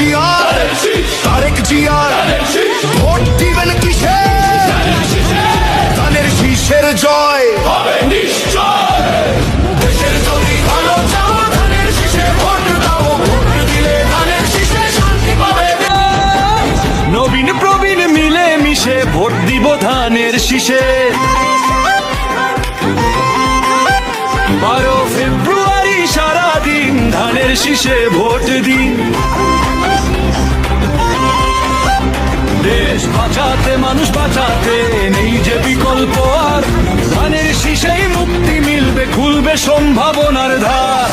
জিয়ার তারেক জিয়ার ভোট দিবেন কিসে ধানের শীষের জয় হবে নিশ্চয় দেশের যদি ভালো চাও ধানের শীষে ভোট দাও ভোট দিলে ধানের শীষে শান্তি পাবে নবীন প্রবীণ মিলে মিশে ভোট দিব ধানের শীষে 12 ফেব্রুয়ারি সারাদিন ধানের শীষে ভোট দিন দেশ বাঁচাতে মানুষ বাঁচাতে নেই যে বিকল্প আর ধানের শীষেই মুক্তি মিলবে খুলবে সম্ভাবনার ধার